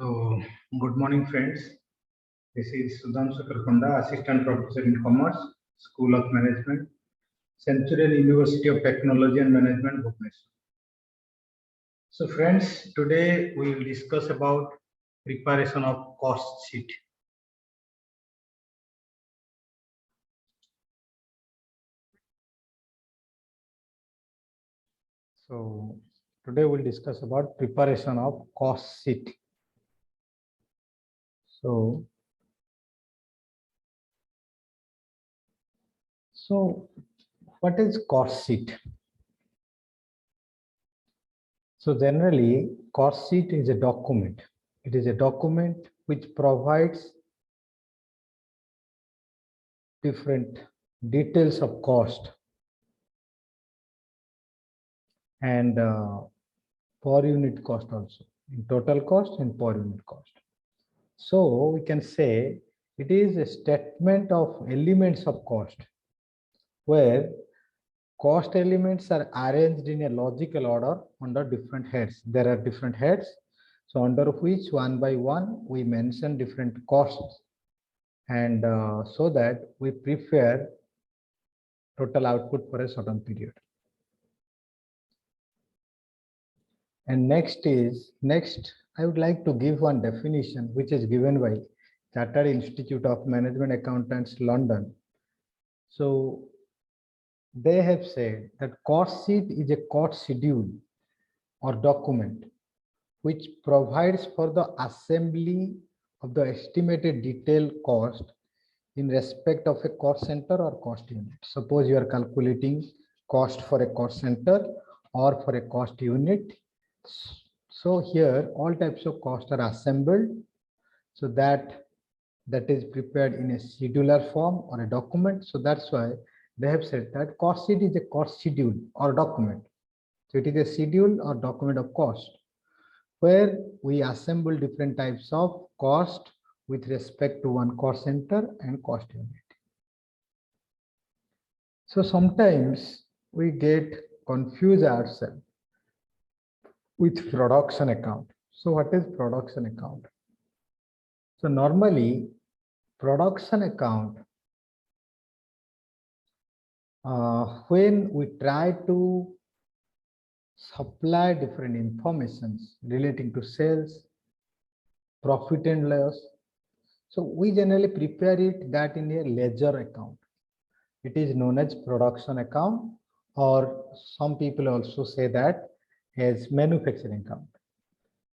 So, good morning, friends. This is Sudhanshu Karkonda, Assistant Professor in Commerce, School of Management, Centurion University of Technology and Management, Bhubaneswar. So, friends, today we will discuss about preparation of cost sheet. So, today we'll discuss about preparation of cost sheet. So, what is cost sheet? So generally, cost sheet is a document. It is a document which provides different details of cost and per unit cost also, in total cost and per unit cost. So we can say it is a statement of elements of cost where cost elements are arranged in a logical order under different heads. There are different heads, so under which one by one we mention different costs, and so that we prepare total output for a certain period. And next, I would like to give one definition which is given by Chartered Institute of Management Accountants, London. So they have said that cost sheet is a cost schedule or document which provides for the assembly of the estimated detailed cost in respect of a cost center or cost unit. Suppose you are calculating cost for a cost center or for a cost unit. So here all types of costs are assembled so that is prepared in a schedular form or a document. So that's why they have said that cost sheet is a cost schedule or document. So it is a schedule or document of cost where we assemble different types of cost with respect to one cost center and cost unit. So sometimes we get confused ourselves with production account. So what is production account? So normally production account, when we try to supply different informations relating to sales, profit and loss, so we generally prepare it that in a ledger account. It is known as production account, or some people also say that as manufacturing account.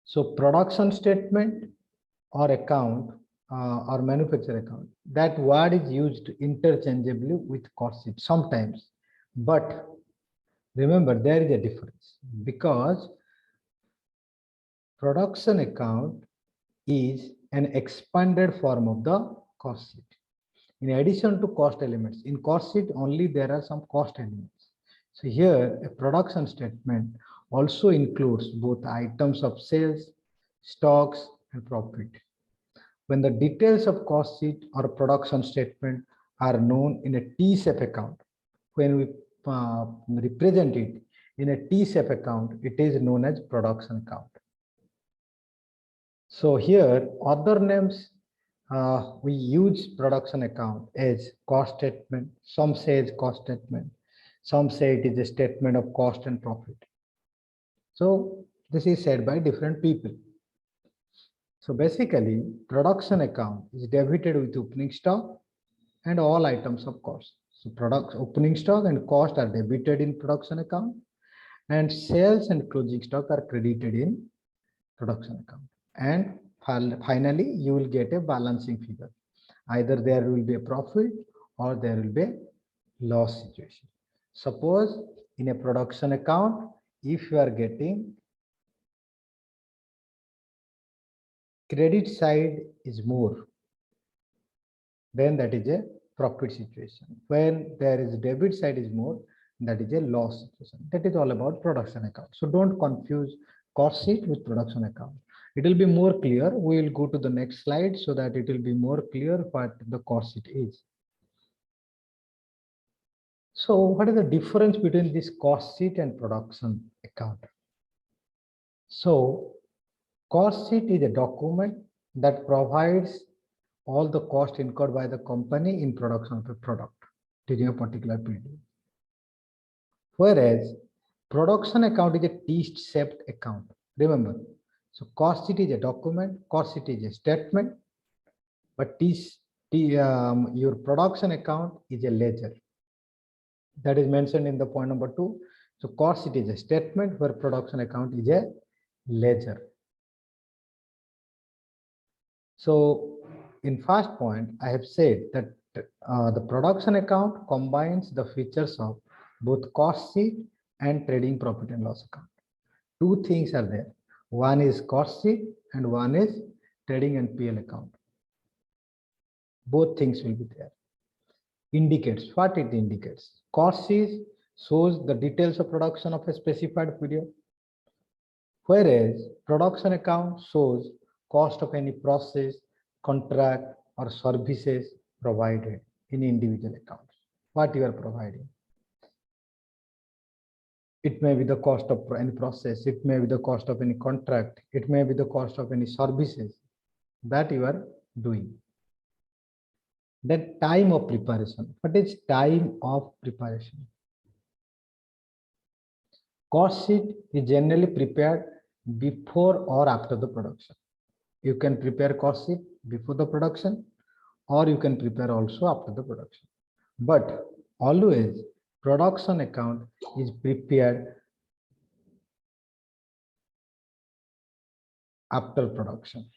So production statement or account or manufacturer account, that word is used interchangeably with cost sheet sometimes, but remember there is a difference because production account is an expanded form of the cost sheet. In addition to cost elements, in cost sheet only there are some cost elements. So here a production statement also includes both items of sales, stocks and profit. When the details of cost sheet or production statement are known in a T-shape account, when we represent it in a T-shape account, it is known as production account. So here other names, we use production account as cost statement. Some say it's cost statement. Some say it is a statement of cost and profit. So this is said by different people. So basically, production account is debited with opening stock and all items of cost. So product opening stock and cost are debited in production account, and sales and closing stock are credited in production account. And finally, you will get a balancing figure. Either there will be a profit or there will be a loss situation. Suppose in a production account, if you are getting credit side is more, then that is a profit situation. When there is debit side is more, that is a loss situation. That is all about production account. So don't confuse cost sheet with production account. It will be more clear. We will go to the next slide so that it will be more clear what the cost sheet is. So what is the difference between this cost sheet and production account? So Cost sheet is a document that provides all the cost incurred by the company in production of a product during a particular period. Whereas production account is a T-shaped account. Remember, so cost sheet is a document, cost sheet is a statement, but your production account is a ledger. That is mentioned in the point number 2. So cost sheet is a statement where production account is a ledger. So in first point, I have said that the production account combines the features of both cost sheet and trading profit and loss account. Two things are there. One is cost sheet and one is trading and PL account. Both things will be there. Indicates what it indicates. Cost sheet shows the details of production of a specified period, whereas production account shows cost of any process, contract, or services provided in individual accounts. What you are providing. It may be the cost of any process, it may be the cost of any contract, it may be the cost of any services that you are doing. Then time of preparation. What is time of preparation? Cost sheet is generally prepared before or after the production. You can prepare cost sheet before the production, or you can prepare also after the production. But always production account is prepared after production.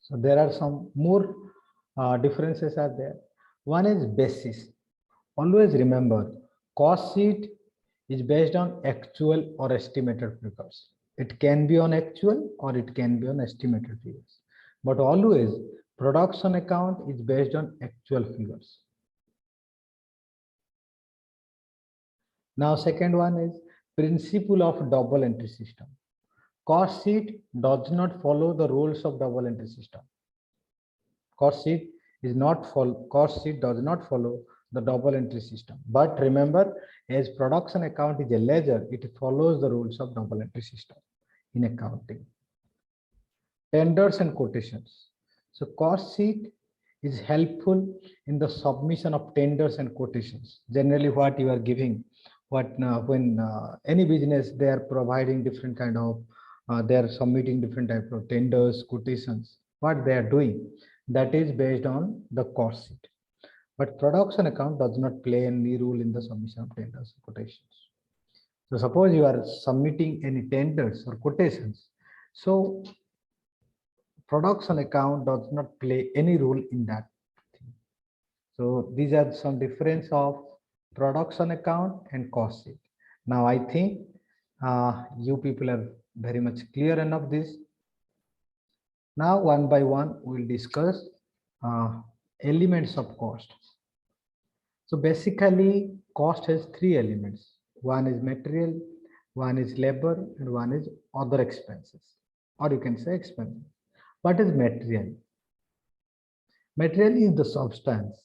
So there are some more differences are there. One is basis. Always remember, cost sheet is based on actual or estimated figures. It can be on actual or it can be on estimated figures. But always production account is based on actual figures. Now second one is principle of double entry system. Cost sheet does not follow the rules of double entry system. Cost sheet does not follow the double entry system. But remember, as production account is a ledger, it follows the rules of double entry system in accounting. Tenders and quotations. So cost sheet is helpful in the submission of tenders and quotations. Generally, what you are giving, when any business they are providing different kind of, they are submitting different type of tenders, quotations. What they are doing, that is based on the cost sheet. But production account does not play any role in the submission of tenders and quotations. So suppose you are submitting any tenders or quotations, so production account does not play any role in that thing. So these are some difference of production account and cost sheet. Now I think you people are very much clear enough this. Now one by one we'll discuss elements of cost. So basically cost has three elements. One is material, one is labor, and one is other expenses, or you can say expenses. What is material? Material is the substance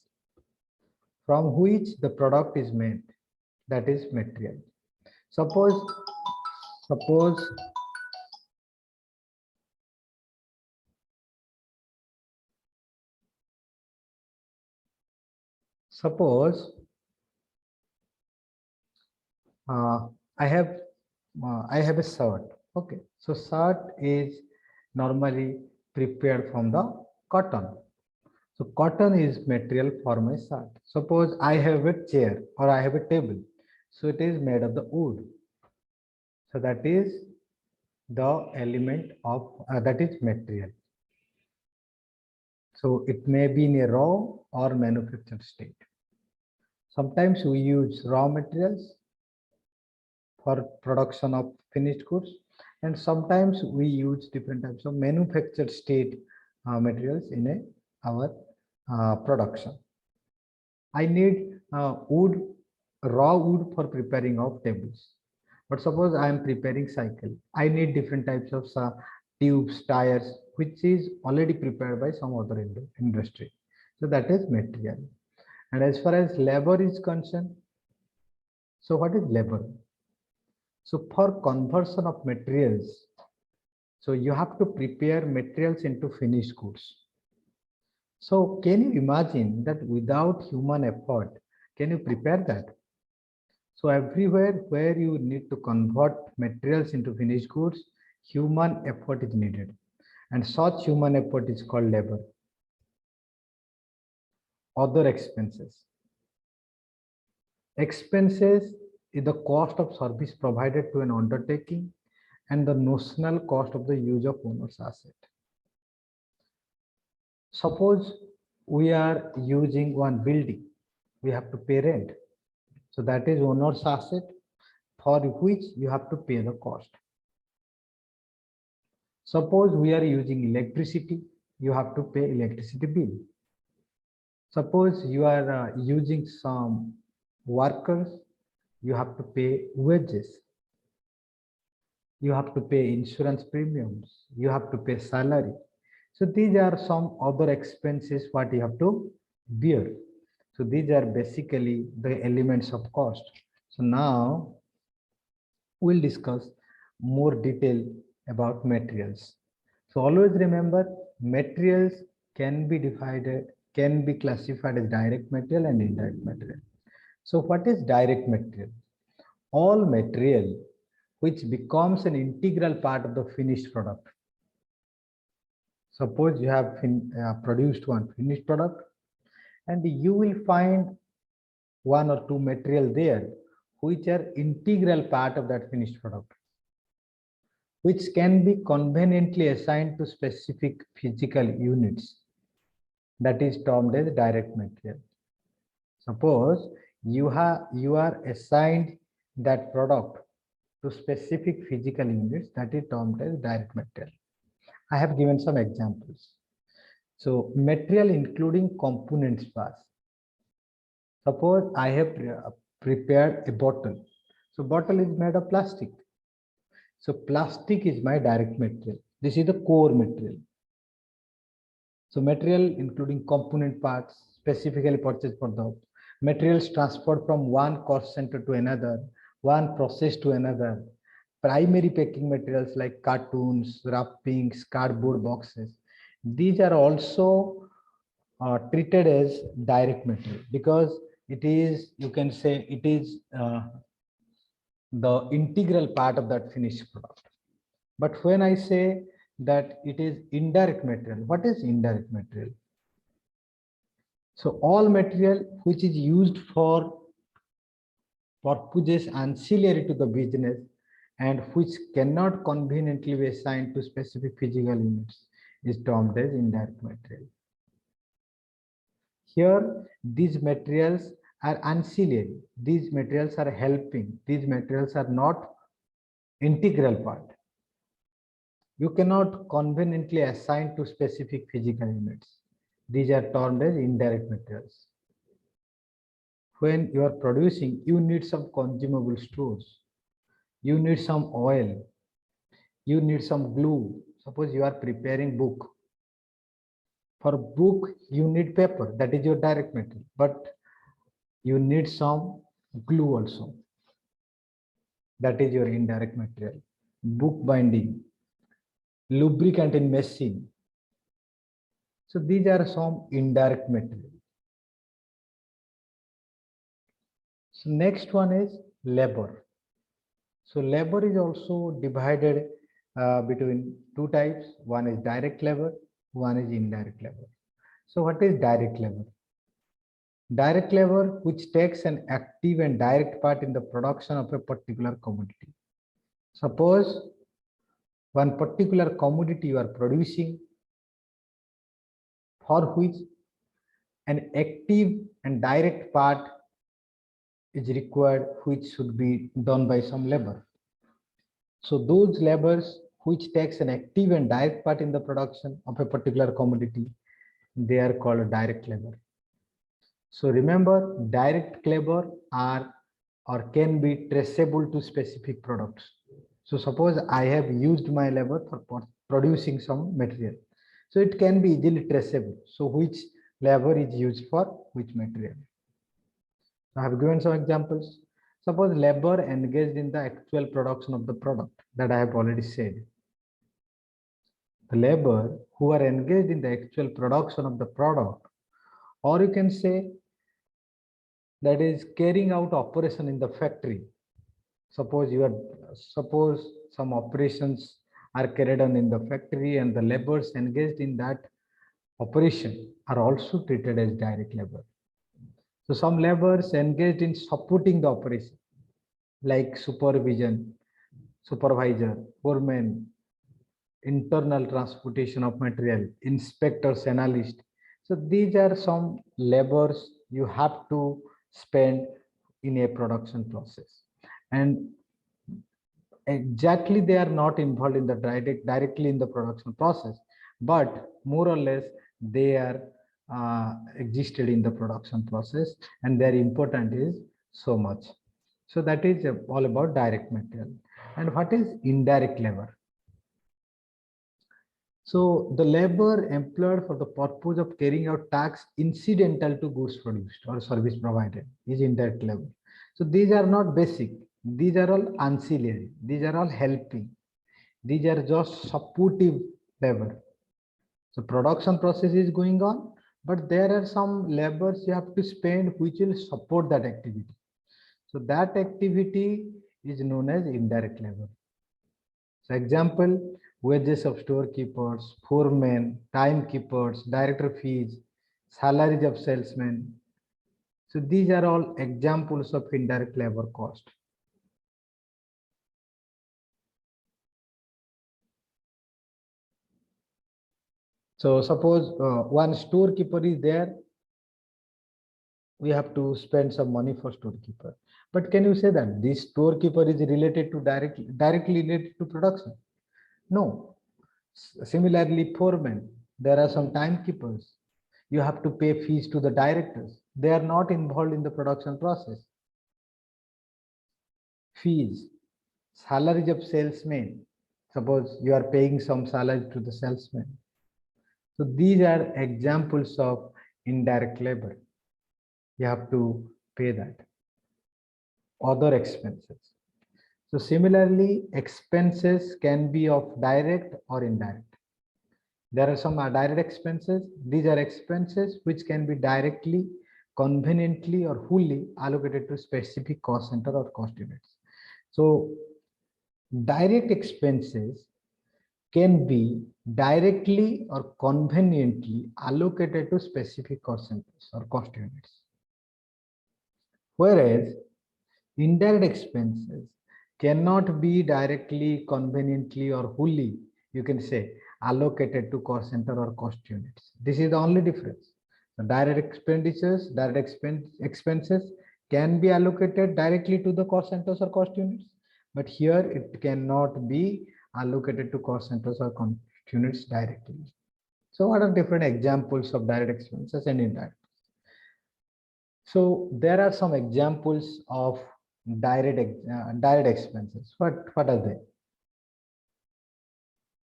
from which the product is made. That is material. Suppose I have a shirt. Okay, so shirt is normally prepared from the cotton. So cotton is material for my shirt. Suppose I have a chair or I have a table, so it is made of the wood. So that is the element of that is material. So it may be in a raw or manufactured state. Sometimes we use raw materials for production of finished goods, and sometimes we use different types of manufactured state materials in our production. I need wood, raw wood for preparing of tables. But suppose I am preparing cycle, I need different types of tubes, tires, which is already prepared by some other industry. So that is material. And as far as labor is concerned, So what is labor? So for conversion of materials, so you have to prepare materials into finished goods. So can you imagine that without human effort, can you prepare that? So everywhere where you need to convert materials into finished goods, human effort is needed. And such human effort is called labor. Other expenses. Expenses is the cost of service provided to an undertaking and the notional cost of the use of owner's asset. Suppose we are using one building, we have to pay rent. So that is owner's asset for which you have to pay the cost. Suppose we are using electricity, you have to pay electricity bill. Suppose you are using some workers, you have to pay wages. You have to pay insurance premiums. You have to pay salary. So these are some other expenses what you have to bear. So these are basically the elements of cost. So now we'll discuss more detail about materials. So always remember, materials can be divided, can be classified as direct material and indirect material. So what is direct material? All material which becomes an integral part of the finished product. Suppose you have produced one finished product and you will find one or two material there which are integral part of that finished product, which can be conveniently assigned to specific physical units. That is termed as direct material. Suppose you are assigned that product to specific physical units, that is termed as direct material. I have given some examples. So material including components parts. Suppose I have prepared a bottle. So bottle is made of plastic. So plastic is my direct material. This is the core material. So material including component parts specifically purchased for the materials transferred from one cost center to another, one process to another. Primary packing materials like cartoons, wrappings, cardboard boxes. These are also treated as direct material because it is, you can say, it is the integral part of that finished product. But when I say that it is indirect material, what is indirect material? So all material which is used for purposes ancillary to the business and which cannot conveniently be assigned to specific physical units is termed as indirect material. Here, these materials are ancillary. These materials are helping. These materials are not integral part. You cannot conveniently assign to specific physical units. These are termed as indirect materials. When you are producing, you need some consumable stores. You need some oil. You need some glue. Suppose you are preparing book. For book, you need paper. That is your direct material. But you need some glue also. That is your indirect material. Book binding, lubricant in machine. So these are some indirect material. So next one is labor. So labor is also divided between two types. One is direct labor, one is indirect labor. So what is direct labor? Direct labor which takes an active and direct part in the production of a particular commodity. Suppose one particular commodity you are producing for which an active and direct part is required, which should be done by some labor. So those labors which takes an active and direct part in the production of a particular commodity, they are called direct labor. So remember, direct labor are or can be traceable to specific products. So suppose I have used my labor for producing some material. So it can be easily traceable. So which labor is used for which material? I have given some examples. Suppose labor engaged in the actual production of the product that I have already said. The labor who are engaged in the actual production of the product, or you can say that is carrying out operation in the factory. Suppose some operations are carried on in the factory and the laborers engaged in that operation are also treated as direct labor. So some laborers engaged in supporting the operation like supervisor, foreman, internal transportation of material, inspectors, analysts. So these are some labors you have to spend in a production process. And exactly they are not involved in the directly in the production process, but more or less they are existed in the production process and their important is so much. So that is all about direct material. And what is indirect labor? So the labor employed for the purpose of carrying out tasks incidental to goods produced or service provided is indirect labor. So these are not basic. These are all ancillary. These are all helping. These are just supportive labor. So production process is going on, but there are some labors you have to spend which will support that activity. So that activity is known as indirect labor. So example, wages of storekeepers, foremen, timekeepers, director fees, salaries of salesmen. So these are all examples of indirect labor cost. So suppose one storekeeper is there, we have to spend some money for storekeeper. But can you say that this storekeeper is related to directly related to production? No. Similarly, foremen, there are some timekeepers. You have to pay fees to the directors. They are not involved in the production process. Fees, salaries of salesmen. Suppose you are paying some salary to the salesman. So these are examples of indirect labor. You have to pay that. Other expenses. So similarly, expenses can be of direct or indirect. There are some direct expenses. These are expenses which can be directly, conveniently, or fully allocated to specific cost center or cost units. So direct expenses can be directly or conveniently allocated to specific cost centers or cost units. Whereas indirect expenses cannot be directly, conveniently, or wholly, you can say, allocated to cost center or cost units. This is the only difference. The direct expenditures, expenses can be allocated directly to the cost centers or cost units, but here it cannot be allocated to cost centers or cost units directly. So what are different examples of direct expenses and indirect? So there are some examples of direct expenses. What are they?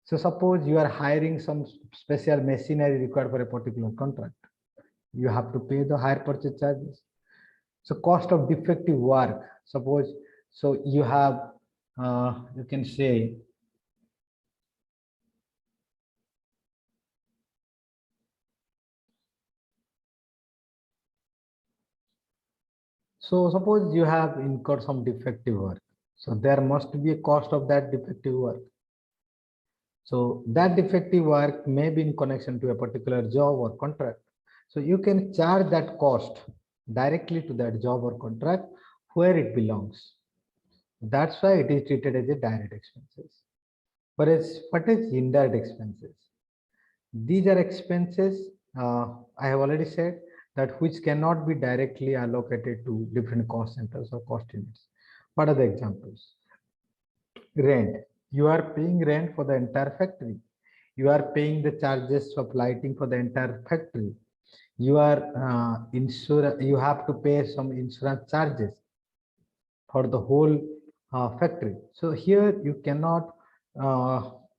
So suppose you are hiring some special machinery required for a particular contract. You have to pay the hire purchase charges. So cost of defective work. Suppose so you have you can say so suppose you have incurred some defective work. So there must be a cost of that defective work. So that defective work may be in connection to a particular job or contract. So you can charge that cost directly to that job or contract where it belongs. That's why it is treated as a direct expenses. Whereas what is indirect expenses? These are expenses, I have already said that which cannot be directly allocated to different cost centers or cost units. What are the examples? Rent. You are paying rent for the entire factory. You are paying the charges of lighting for the entire factory. You are you have to pay some insurance charges for the whole factory. So here you cannot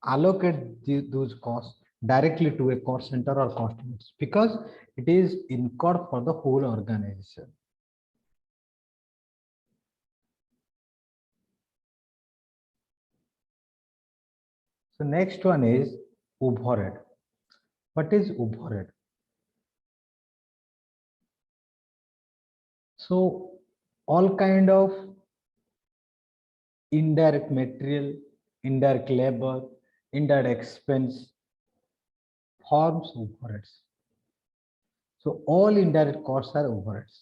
allocate those costs directly to a cost center or cost units because it is incurred for the whole organization. So next one is overhead. What is overhead? So all kind of indirect material, indirect labor, indirect expense forms overheads. So all indirect costs are overheads.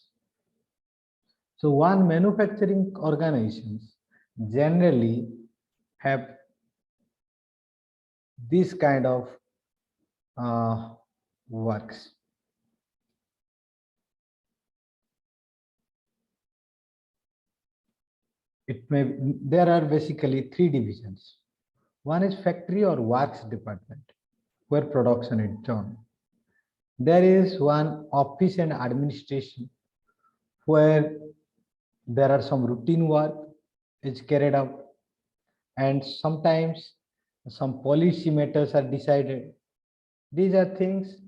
So one manufacturing organizations generally have this kind of works. There are basically three divisions. One is factory or works department, where production is done. There is one office and administration, where there are some routine work is carried out, and sometimes some policy matters are decided. These things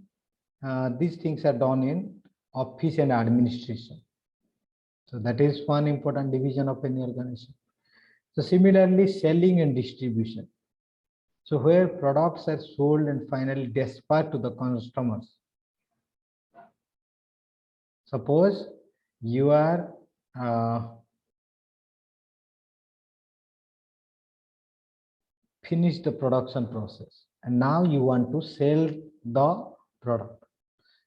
are done in office and administration. So that is one important division of any organization. So similarly, selling and distribution. So where products are sold and finally dispatched to the customers. Suppose you are finished the production process and now you want to sell the product.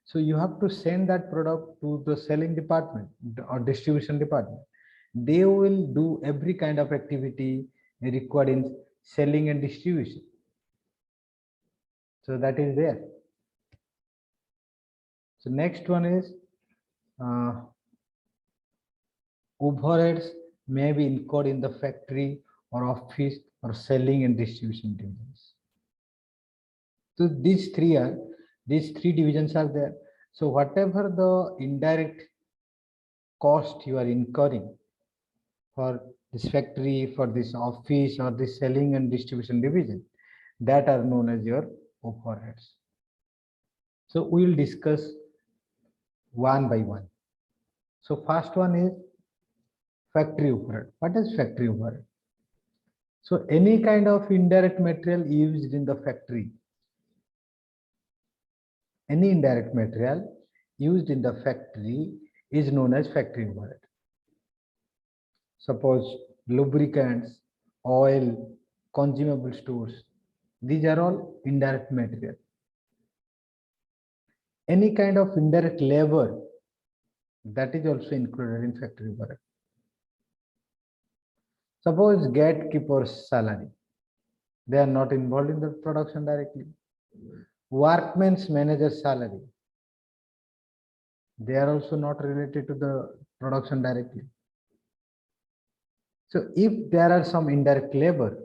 So you have to send that product to the selling department or distribution department. They will do every kind of activity required in selling and distribution. So that is there. So next one is overheads may be incurred in the factory or office or selling and distribution divisions. So these three divisions are there. So whatever the indirect cost you are incurring for this factory, for this office, or this selling and distribution division, that are known as your overheads. So we will discuss one by one. So first one is factory overhead. What is factory overhead? So any kind of indirect material used in the factory, any indirect material used in the factory is known as factory overhead. Suppose lubricants, oil, consumable stores, these are all indirect material. Any kind of indirect labor, that is also included in factory overhead. Suppose gatekeeper's salary, they are not involved in the production directly. Workman's manager's salary, they are also not related to the production directly. So if there are some indirect labor,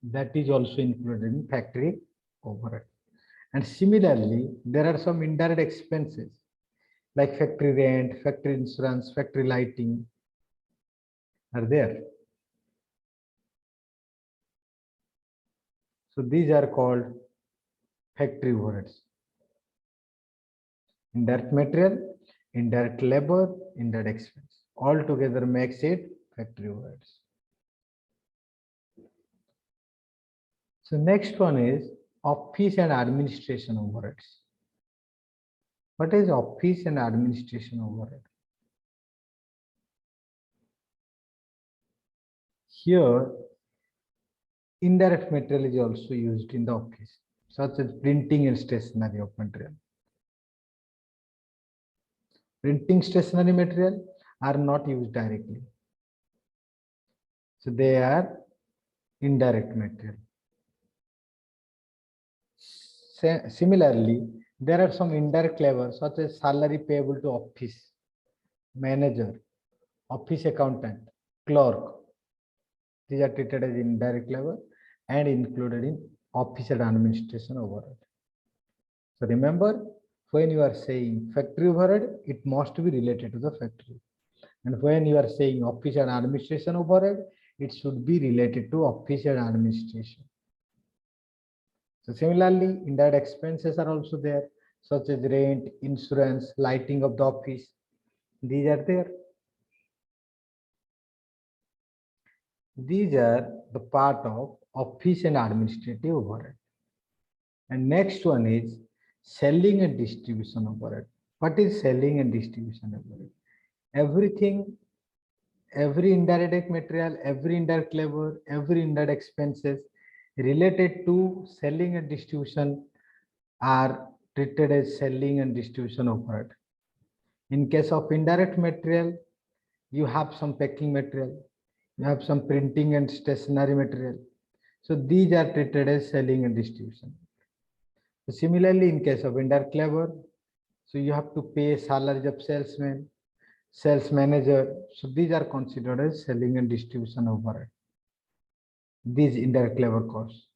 that is also included in factory overhead. And similarly, there are some indirect expenses like factory rent, factory insurance, factory lighting are there. So these are called factory overheads. Indirect material, indirect labor, indirect expense. All together makes it factory overheads. So next one is office and administration overheads. What is office and administration overhead? Here, indirect material is also used in the office, such as printing and stationery of material. Printing stationery material are not used directly. So they are indirect material. Similarly, there are some indirect labor such as salary payable to office manager, office accountant, clerk. These are treated as indirect labor and included in office and administration overhead. So remember, when you are saying factory overhead, it must be related to the factory. And when you are saying office and administration overhead, it should be related to office and administration. So similarly, indirect expenses are also there, such as rent, insurance, lighting of the office. These are there. These are the part of office and administrative overhead. And next one is selling and distribution overhead. What is selling and distribution overhead? Everything, every indirect material, every indirect labor, every indirect expenses related to selling and distribution are treated as selling and distribution overhead. In case of indirect material, you have some packing material, you have some printing and stationery material. So these are treated as selling and distribution. So similarly, in case of indirect labor, so you have to pay salaries of salesman, sales manager. So these are considered as selling and distribution overhead. These indirect labor costs.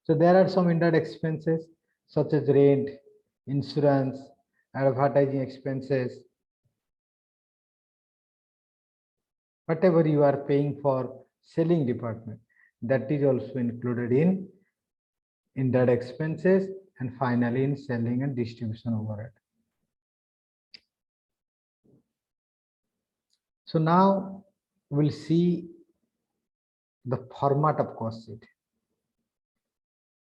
So there are some indirect expenses such as rent, insurance, advertising expenses. Whatever you are paying for selling department, that is also included in indirect expenses, and finally in selling and distribution overhead. So now we'll see the format of cost sheet.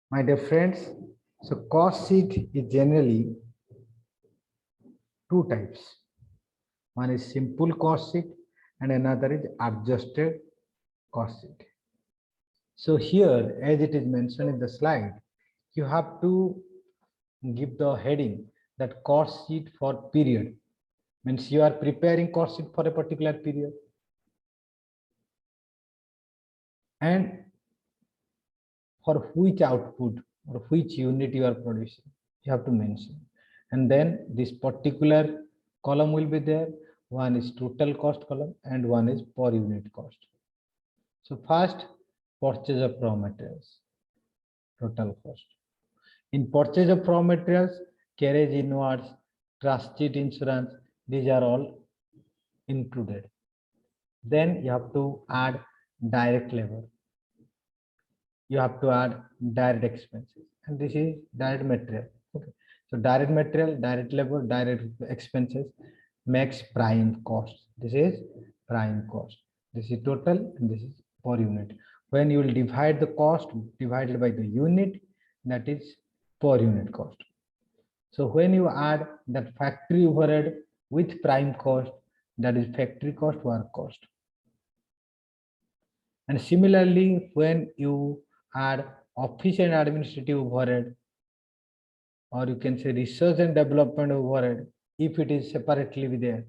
My dear friends, so cost sheet is generally two types. One is simple cost sheet and another is adjusted cost sheet. So here, as it is mentioned in the slide, you have to give the heading that cost sheet for period. Means you are preparing cost sheet for a particular period. And for which output or which unit you are producing, you have to mention. And then this particular column will be there. One is total cost column and one is per unit cost. So first, purchase of raw materials, total cost. In purchase of raw materials, carriage inwards, transit insurance, these are all included. Then you have to add direct labor. You have to add direct expenses, and this is direct material. Okay, so direct material, direct labor, direct expenses makes prime cost. This is prime cost. This is total and this is per unit. When you will divide the cost divided by the unit, that is per unit cost. So when you add that factory overhead with prime cost, that is factory cost, work cost. And similarly, when you add office and administrative overhead, or you can say research and development overhead, if it is separately there,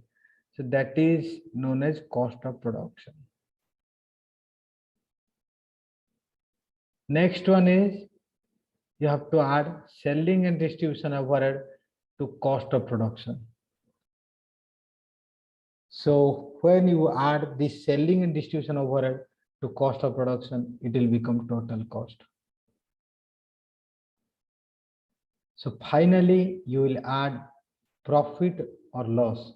so that is known as cost of production. Next one is you have to add selling and distribution overhead to cost of production. So when you add this selling and distribution overhead to cost of production, it will become total cost. So finally, you will add profit or loss.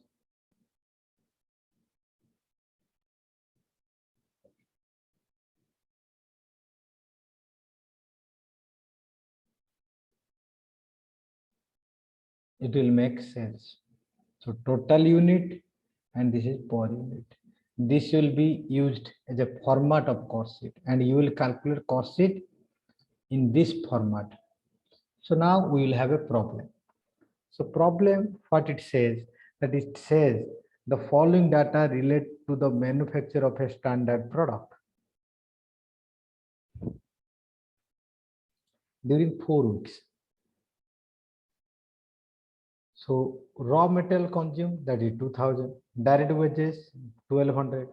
It will make sense. So total unit and this is per unit. This will be used as a format of cost sheet, and you will calculate cost sheet in this format. So now we will have a problem. So problem, what it says, that it says the following data relate to the manufacture of a standard product. During 4 weeks. So raw material consumed, that is 2000, direct wages 1200,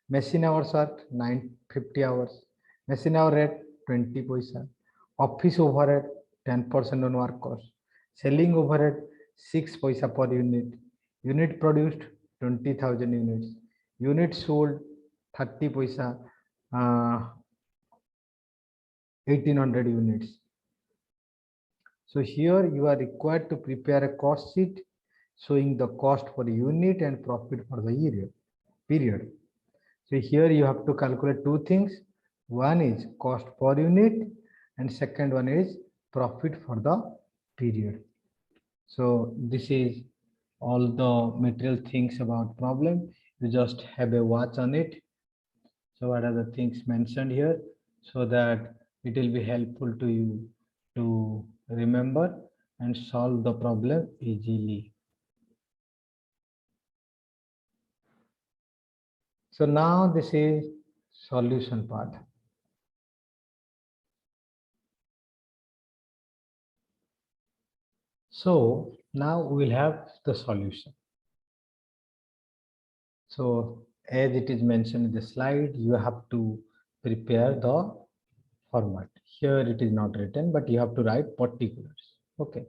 machine hours at 950 hours, machine hour rate 20 paisa, office overhead 10% on work cost, selling overhead 6 paisa per unit, unit produced 20,000 units, unit sold 30 paisa, 1800 units. So here you are required to prepare a cost sheet showing the cost for the unit and profit for the period. So here you have to calculate two things. One is cost per unit and second one is profit for the period. So this is all the material things about problem. You just have a watch on it. So what are the things mentioned here so that it will be helpful to you to remember and solve the problem easily. So now this is solution part. So now we'll have the solution. So as it is mentioned in the slide, you have to prepare the format. Here it is not written, but you have to write particulars. Okay.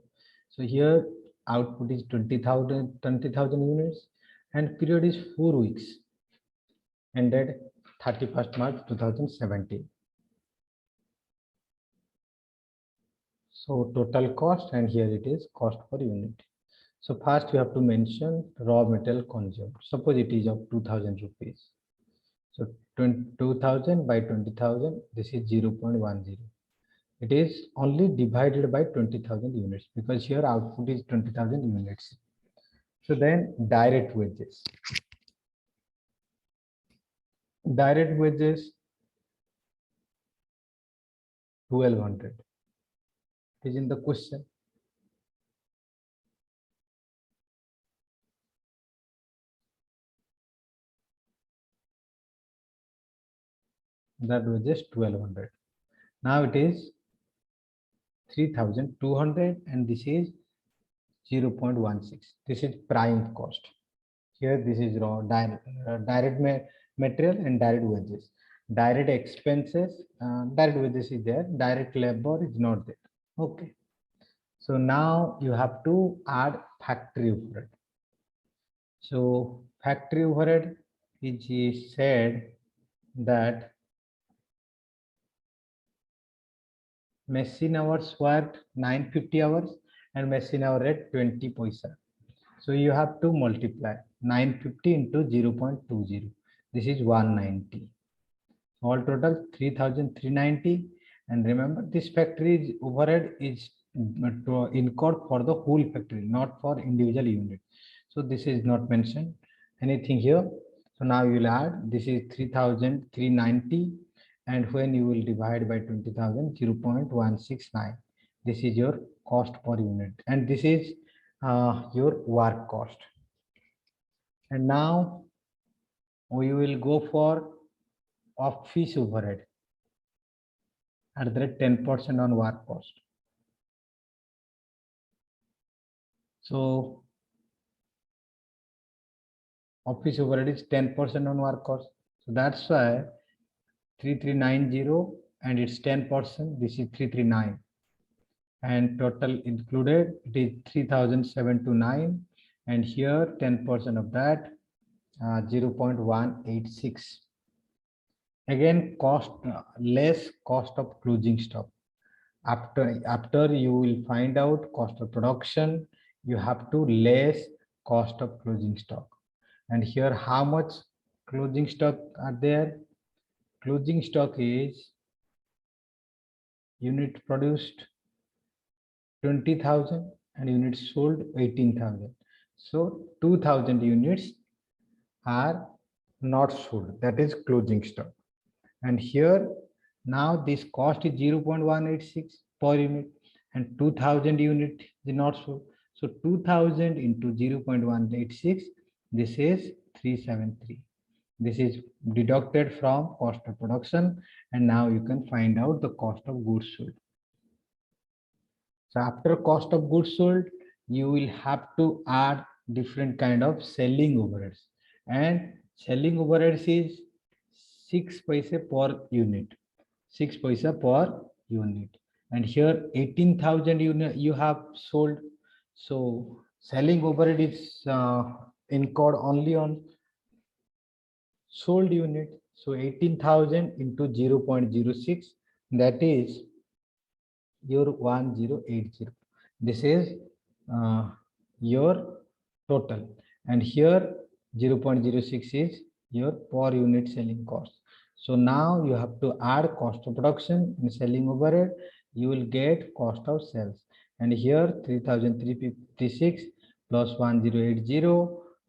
So here output is 20,000 units and period is 4 weeks ended 31st March 2017. So total cost, and here it is cost per unit. So first you have to mention raw material consumed. Suppose it is of 2000 rupees. So 2000 by 20,000, this is 0.10. It is only divided by 20,000 units because here output is 20,000 units. So then direct wages. Direct wages 1200 is in the question. That was just 1200. Now it is 3200 and this is 0.16. This is prime cost. Here this is raw direct material and direct wages. Direct expenses, direct wages is there, direct labor is not there. Okay. So now you have to add factory overhead. So factory overhead is said that machine hours worked 950 hours and machine hour rate 20 paisa. So you have to multiply 950 into 0.20. This is 190. All total 3,390. And remember, this factory overhead is incurred for the whole factory, not for individual unit. So this is not mentioned anything here. So now you will add, this is 3,390, and when you will divide by 20,000, 0.169. This is your cost per unit, and this is your work cost. And now we will go for office overhead at the rate 10% on work cost. So office overhead is 10% on work cost. So that's why 3390 and it's 10%. This is 339. And total included, it is 3,729. And here 10% of that, 0.186. Again, cost less cost of closing stock. After you will find out cost of production, you have to less cost of closing stock. And here how much closing stock are there? Closing stock is unit produced 20,000 and units sold 18,000. So 2,000 units are not sold, that is closing stock. And here now this cost is 0.186 per unit and 2,000 unit is not sold. So 2,000 into 0.186, this is 373. This is deducted from cost of production, and now you can find out the cost of goods sold. So after cost of goods sold, you will have to add different kind of selling overheads, and selling overheads is 6 paise per unit. 6 paisa per unit. And here 18,000 unit you have sold. So selling overhead is incurred only on sold unit. So 18,000 into 0.06, that is your 1080. This is your total. And here 0.06 is your per unit selling cost. So now you have to add cost of production and selling overhead. You will get cost of sales. And here 3,356 plus 1080,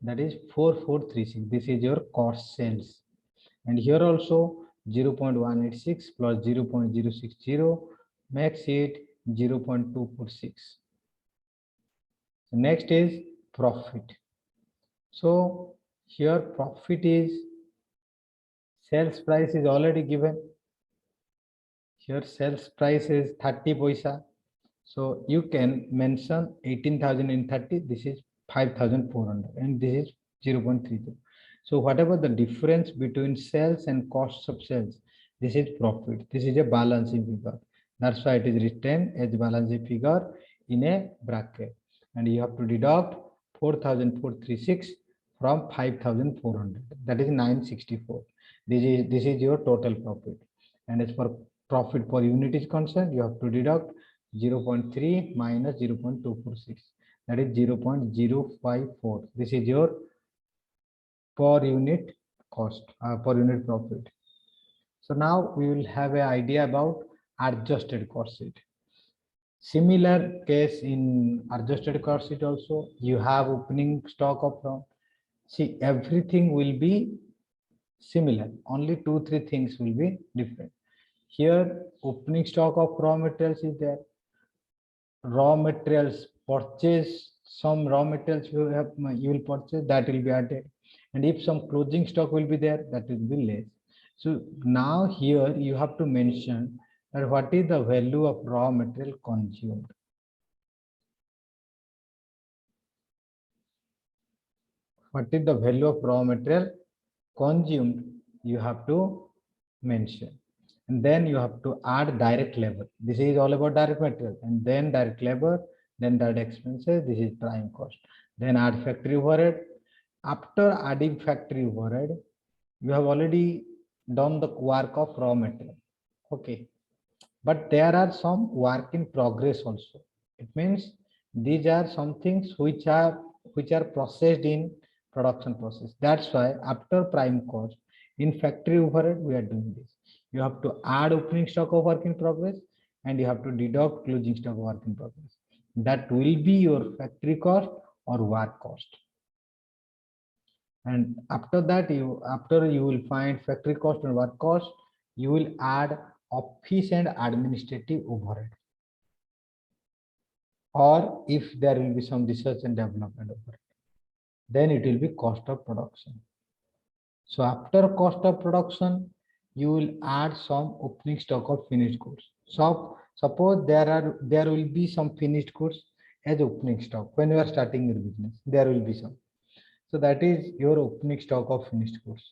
that is 4,436. This is your cost sales. And here also 0.186 plus 0.060 makes it 0.246. Next is profit. So here profit is sales price is already given. Here sales price is 30 paisa. So you can mention 18,000 in 30. This is 5,400 and this is 0.30. So whatever the difference between sales and costs of sales, this is profit. This is a balancing figure. That's why it is written as balancing figure in a bracket. And you have to deduct 4,436 from 5,400. That is 964. This is your total profit. And as for profit per unit is concerned, you have to deduct 0.3 minus 0.246. That is 0.054. This is your per unit cost, per unit profit. So now we will have an idea about adjusted cost sheet. Similar case in adjusted cost sheet also, you have opening stock of raw. See, everything will be similar. Only 2-3 things will be different. Here, opening stock of raw materials is there. Raw materials purchase, some raw materials you will purchase, that will be added. And if some closing stock will be there, that will be less. So now here you have to mention that what is the value of raw material consumed. What is the value of raw material consumed, you have to mention. And then you have to add direct labor. This is all about direct material, and then direct labor, then direct expenses. This is prime cost. Then add factory overhead. After adding factory overhead, you have already done the work of raw material. Okay, but there are some work in progress also. It means these are some things which are processed in production process. That's why after prime cost in factory overhead we are doing this. You have to add opening stock of work in progress and you have to deduct closing stock of work in progress. That will be your factory cost or work cost. And after that, after you will find factory cost and work cost, you will add office and administrative overhead. Or if there will be some research and development overhead, then it will be cost of production. So after cost of production, you will add some opening stock of finished goods. So suppose there will be some finished goods as opening stock when you are starting your business. There will be some. So that is your opening stock of finished goods,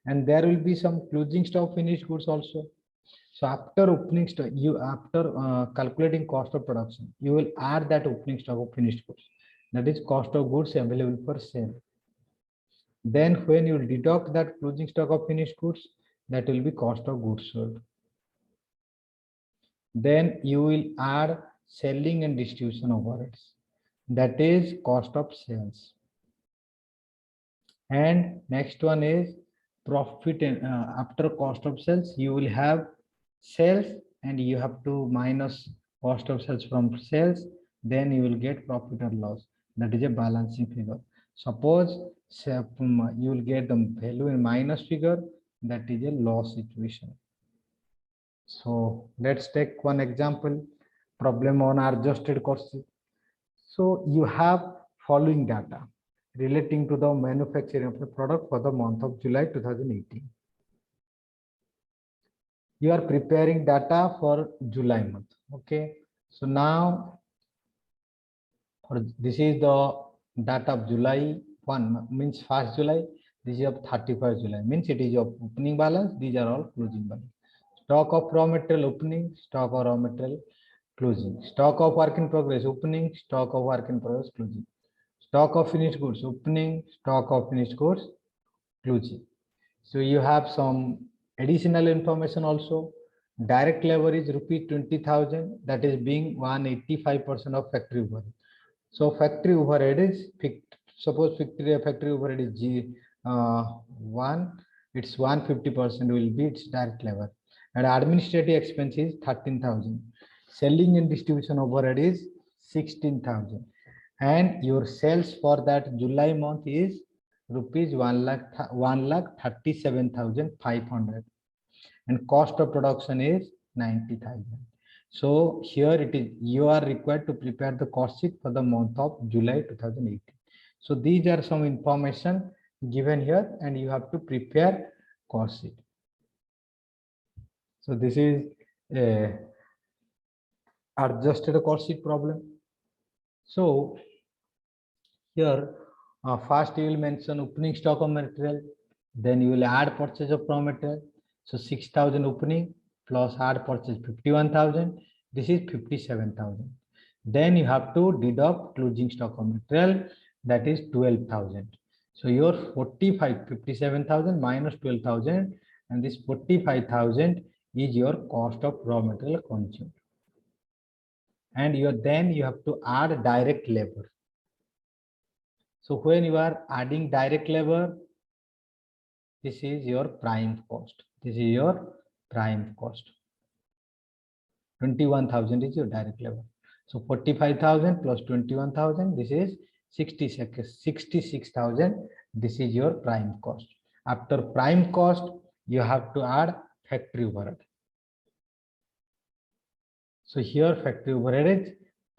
and there will be some closing stock finished goods also. So after opening stock, calculating cost of production, you will add that opening stock of finished goods. That is cost of goods available for sale. Then when you deduct that closing stock of finished goods, that will be cost of goods sold. Then you will add selling and distribution overheads. That is cost of sales. And next one is profit. And after cost of sales, you will have sales and you have to minus cost of sales from sales. Then you will get profit or loss. That is a balancing figure. Suppose you will get the value in minus figure. That is a loss situation. So let's take one example problem on adjusted cost. So you have following data relating to the manufacturing of the product for the month of July 2018. You are preparing data for July month. Okay, so now this is the data of July 1 means 1st July. This is of 31st July means it is of opening balance. These are all closing balance. Stock of raw material opening, stock of raw material closing, stock of work in progress opening, stock of work in progress closing, stock of finished goods opening, stock of finished goods closing. So you have some additional information also. Direct labor is rupee 20,000, that is being 185% of factory overhead. So factory overhead is fixed. Suppose factory overhead is 1, it's 150% will be its direct labor. And administrative expense is 13,000. Selling and distribution overhead is 16,000. And your sales for that July month is rupees 1,37,500, and cost of production is 90,000. So here it is, you are required to prepare the cost sheet for the month of July 2018. So these are some information given here, and you have to prepare cost sheet. So this is a adjusted cost sheet problem. So here first you will mention opening stock of material, then you will add purchase of raw material. So 6,000 opening plus add purchase 51,000. This is 57,000. Then you have to deduct closing stock of material, that is 12,000. So your 57,000 minus 12,000, and this 45,000 is your cost of raw material consumed. And then you have to add direct labor. So when you are adding direct labor, this is your prime cost. This is your prime cost. 21,000 is your direct labor. So 45,000 plus 21,000, this is 66,000. This is your prime cost. After prime cost, you have to add factory overhead. So here factory overhead is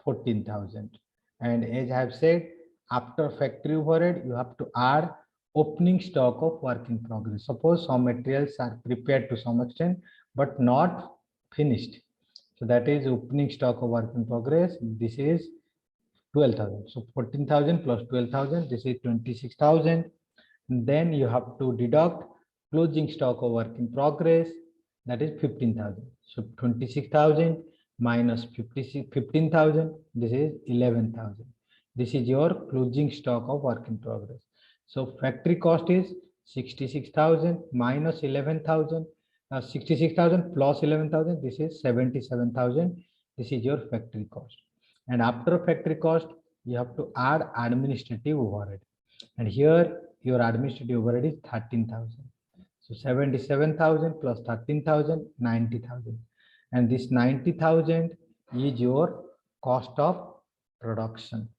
14,000. And as I have said, after factory overhead, you have to add opening stock of work in progress. Suppose some materials are prepared to some extent, but not finished. So that is opening stock of work in progress. This is 12,000. So 14,000 plus 12,000, this is 26,000. Then you have to deduct closing stock of work in progress, that is 15,000. So 26,000 minus 15,000, this is 11,000. This is your closing stock of work in progress. So factory cost is 66,000 minus 11,000. 66,000 plus 11,000, this is 77,000. This is your factory cost. And after factory cost, you have to add administrative overhead. And here your administrative overhead is 13,000. So 77,000 plus 13,000, 90,000. And this 90,000 is your cost of production.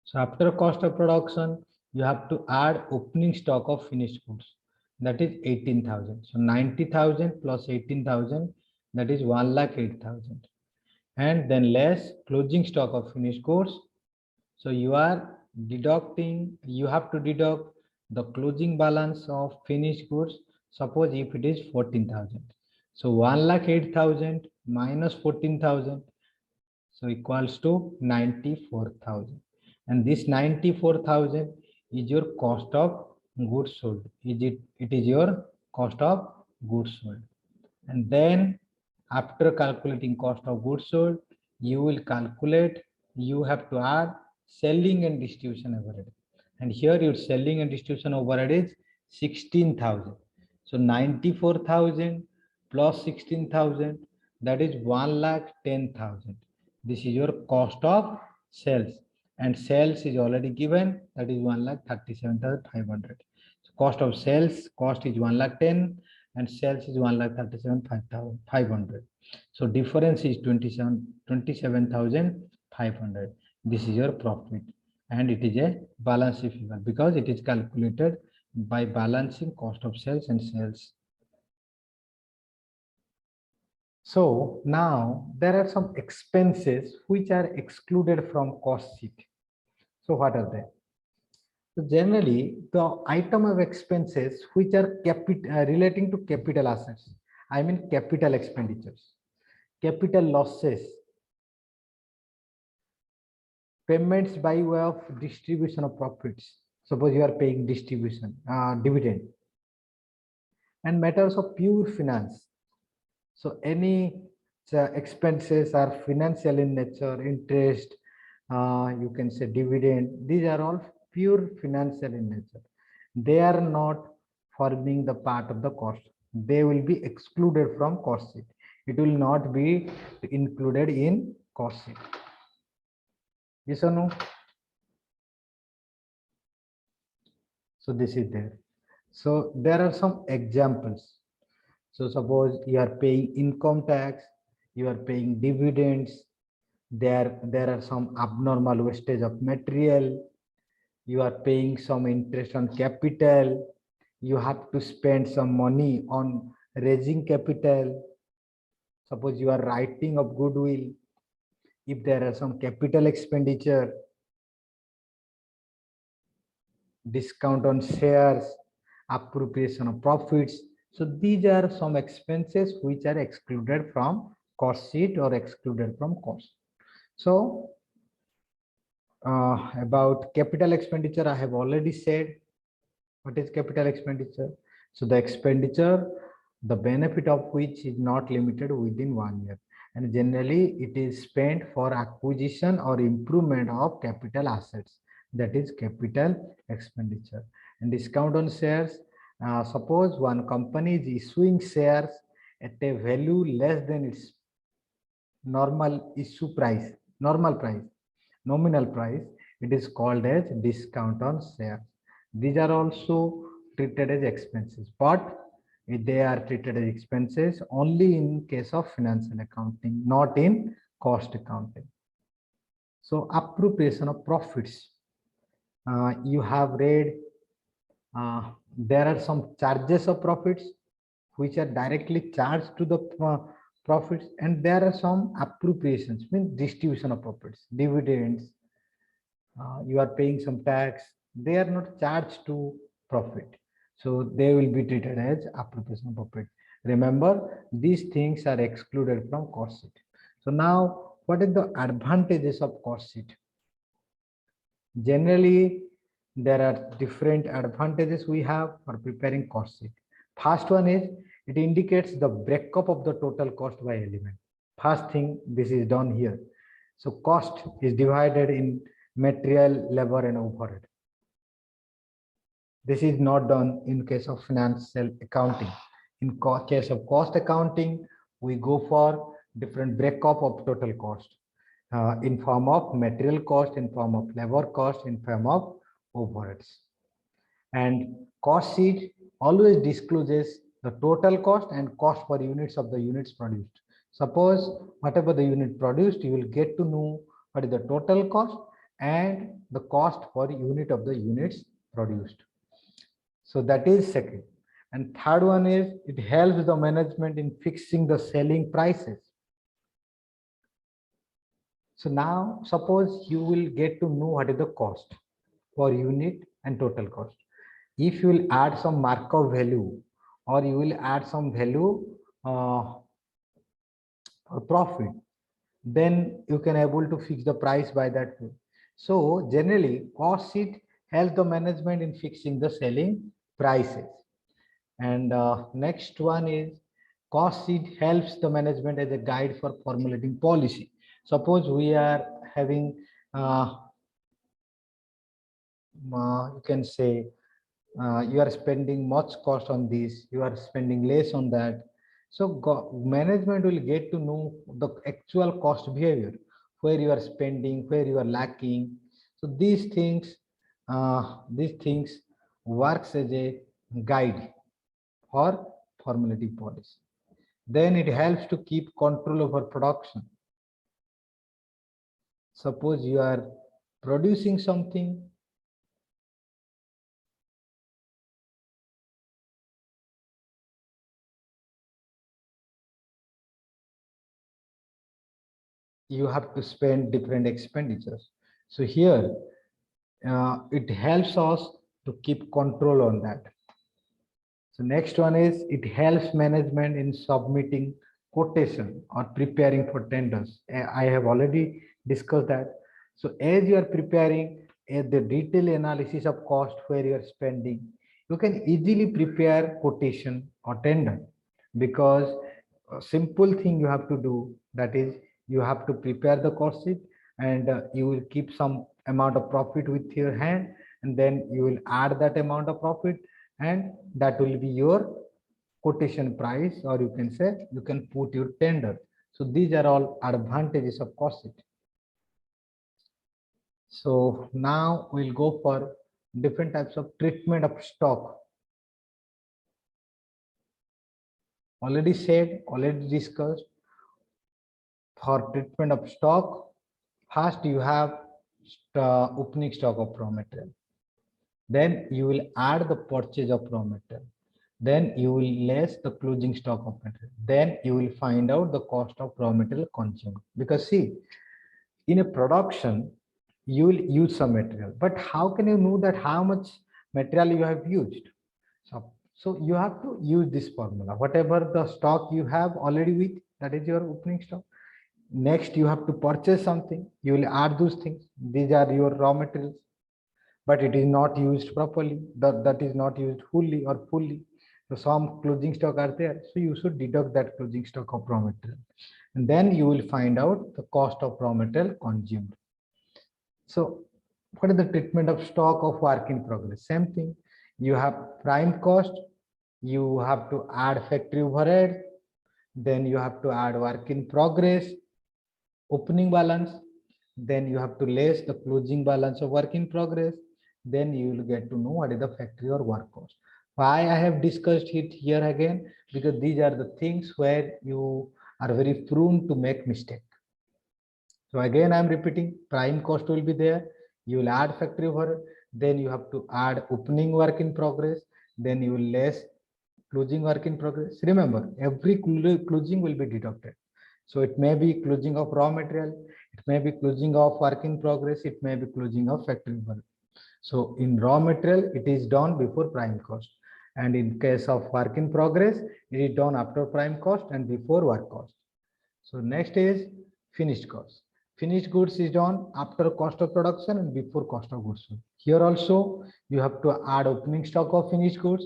So after cost of production, you have to add opening stock of finished goods, that is 18,000. So 90,000 plus 18,000, that is 1,08,000. And then less closing stock of finished goods. So you are deducting, you have to deduct the closing balance of finished goods. Suppose if it is 14,000. So 1,08,000 minus 14,000, so equals to 94,000. And this 94,000 is your cost of goods sold. It is your cost of goods sold. And then after calculating cost of goods sold, you will calculate, you have to add selling and distribution overhead. And here your selling and distribution overhead is 16,000. So 94,000 plus 16,000, that is 1,10,000. This is your cost of sales, and sales is already given, that is 1,37,500. So cost of sales, cost is 1,10,000 and sales is 1,37,500. So difference is 27,500. This is your profit, and it is a balance sheet figure because it is calculated by balancing cost of sales and sales. So now there are some expenses which are excluded from cost sheet. So what are they? So generally, the item of expenses which are relating to capital assets, I mean capital expenditures, capital losses, payments by way of distribution of profits. Suppose you are paying distribution, dividend, and matters of pure finance. So any expenses are financial in nature, interest, you can say dividend. These are all pure financial in nature. They are not forming the part of the cost. They will be excluded from cost sheet. It will not be included in cost sheet. Yes or no? So this is there. So there are some examples. So suppose you are paying income tax, you are paying dividends, there are some abnormal wastage of material, You are paying some interest on capital. You have to spend some money on raising capital. Suppose you are writing of goodwill. If there are some capital expenditure, discount on shares, appropriation of profits. So these are some expenses which are excluded from cost sheet or excluded from cost. So about capital expenditure, I have already said what is capital expenditure. So the expenditure, the benefit of which is not limited within 1 year. And generally it is spent for acquisition or improvement of capital assets. That is capital expenditure. And discount on shares. Suppose one company is issuing shares at a value less than its normal issue price, nominal price, it is called as discount on shares. These are also treated as expenses, but they are treated as expenses only in case of financial accounting, not in cost accounting. So appropriation of profits. You have read there are some charges of profits which are directly charged to the profits, and there are some appropriations, means distribution of profits, dividends. You are paying some tax, they are not charged to profit, so they will be treated as appropriation of profit. Remember, these things are excluded from cost sheet. So now, what are the advantages of cost sheet? Generally, there are different advantages we have for preparing cost sheet. First one is it indicates the breakup of the total cost by element. First thing, this is done here. So cost is divided in material, labor, and overhead. This is not done in case of financial accounting. In case of cost accounting, we go for different breakup of total cost in form of material cost, in form of labor cost, in form of overheads. And cost sheet always discloses the total cost and cost per units of the units produced. Suppose whatever the unit produced, you will get to know what is the total cost and the cost per unit of the units produced. So that is second. And third one is it helps the management in fixing the selling prices. So now suppose you will get to know what is the cost per unit and total cost. If you will add some markup value or you will add some value or profit, then you can able to fix the price by that way. So generally cost sheet helps the management in fixing the selling prices. And next one is cost sheet helps the management as a guide for formulating policy. Suppose we are having you can say you are spending much cost on this, you are spending less on that. So management will get to know the actual cost behavior, where you are spending, where you are lacking. So these things works as a guide for formulating policy. Then it helps to keep control over production. Suppose you are producing something, you have to spend different expenditures. So here it helps us to keep control on that. So next one is it helps management in submitting quotation or preparing for tenders. I have already discussed that. So as you are preparing the detailed analysis of cost where you are spending, you can easily prepare quotation or tender, because a simple thing you have to do, that is you have to prepare the cost sheet, and you will keep some amount of profit with your hand, and then you will add that amount of profit, and that will be your quotation price, or you can say you can put your tender. So these are all advantages of cost sheet. So now we'll go for different types of treatment of stock. Already said, already discussed. For treatment of stock, first you have opening stock of raw material. Then you will add the purchase of raw material. Then you will less the closing stock of material. Then you will find out the cost of raw material consumed. Because see, in a production, you will use some material, but how can you know that how much material you have used? So you have to use this formula. Whatever the stock you have already with, that is your opening stock. Next, you have to purchase something. You will add those things. These are your raw materials, but it is not used properly. That is not used fully or fully. So some closing stock are there. So you should deduct that closing stock of raw material. And then you will find out the cost of raw material consumed. So what is the treatment of stock of work in progress? Same thing. You have prime cost. You have to add factory overhead. Then you have to add work in progress, opening balance. Then you have to less the closing balance of work in progress. Then you will get to know what is the factory or work cost. Why I have discussed it here again? Because these are the things where you are very prone to make mistake. So again, I'm repeating, prime cost will be there. You will add factory overhead. Then you have to add opening work in progress. Then you will less closing work in progress. Remember, every closing will be deducted. So it may be closing of raw material. It may be closing of work in progress. It may be closing of factory overhead. So in raw material, it is done before prime cost. And in case of work in progress, it is done after prime cost and before work cost. So next is finished cost. Finished goods is done after cost of production and before cost of goods sold. Here also, you have to add opening stock of finished goods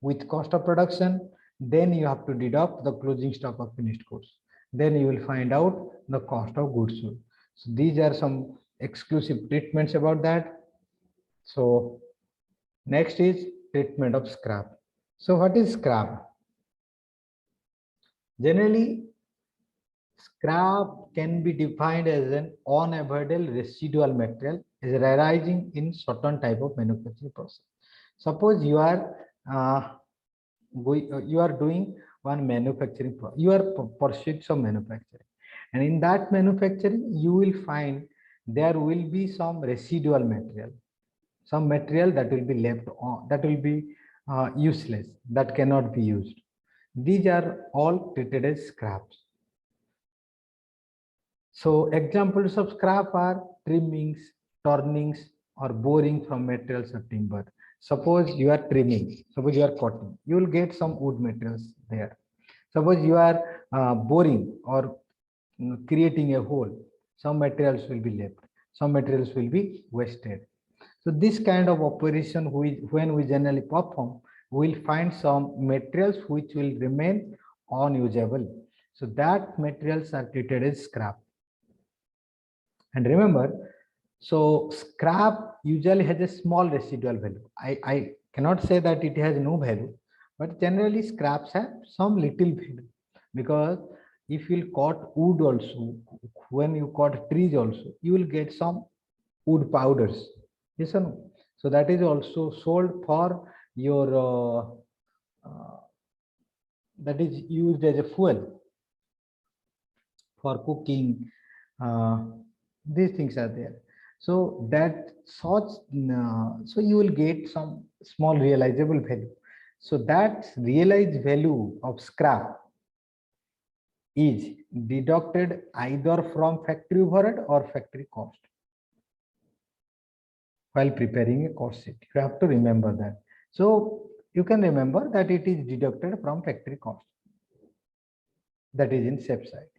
with cost of production. Then you have to deduct the closing stock of finished goods. Then you will find out the cost of goods sold. So these are some exclusive treatments about that. So next is treatment of scrap. So what is scrap? Generally, scrap can be defined as an unavoidable residual material is arising in certain type of manufacturing process. Suppose you are doing one manufacturing you are pursuing some manufacturing, and in that manufacturing you will find there will be some residual material, some material that will be left on, that will be useless, that cannot be used. These are all treated as scraps. So examples of scrap are trimmings, turnings, or boring from materials of timber. Suppose you are trimming, suppose you are cutting, you will get some wood materials there. Suppose you are boring or creating a hole, some materials will be left, some materials will be wasted. So this kind of operation, when we generally perform, we will find some materials which will remain unusable. So that materials are treated as scrap. And remember, so scrap usually has a small residual value. I cannot say that it has no value, but generally scraps have some little value, because if you cut wood also, when you cut trees also, you will get some wood powders. Yes or no? So that is also sold for your that is used as a fuel for cooking. These things are there. So that such so you will get some small realizable value. So that realized value of scrap is deducted either from factory overhead or factory cost while preparing a cost sheet. You have to remember that. So you can remember that it is deducted from factory cost. That is in safe side.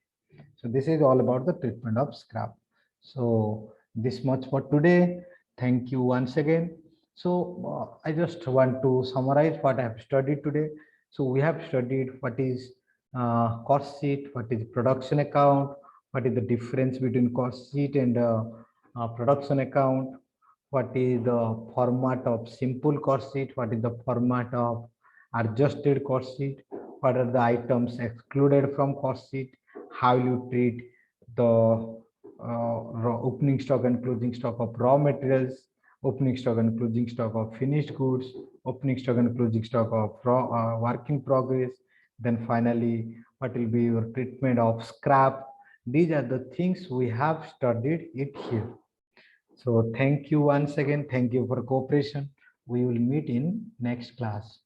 So this is all about the treatment of scrap. So this much for today. Thank you once again. So I just want to summarize what I have studied today. So we have studied what is cost sheet, what is production account, what is the difference between cost sheet and production account, what is the format of simple cost sheet, what is the format of adjusted cost sheet, what are the items excluded from cost sheet, how you treat the opening stock and closing stock of raw materials, opening stock and closing stock of finished goods, opening stock and closing stock of work in progress, then finally what will be your treatment of scrap. These are the things we have studied it here. So thank you once again. Thank you for cooperation. we will meet in next class.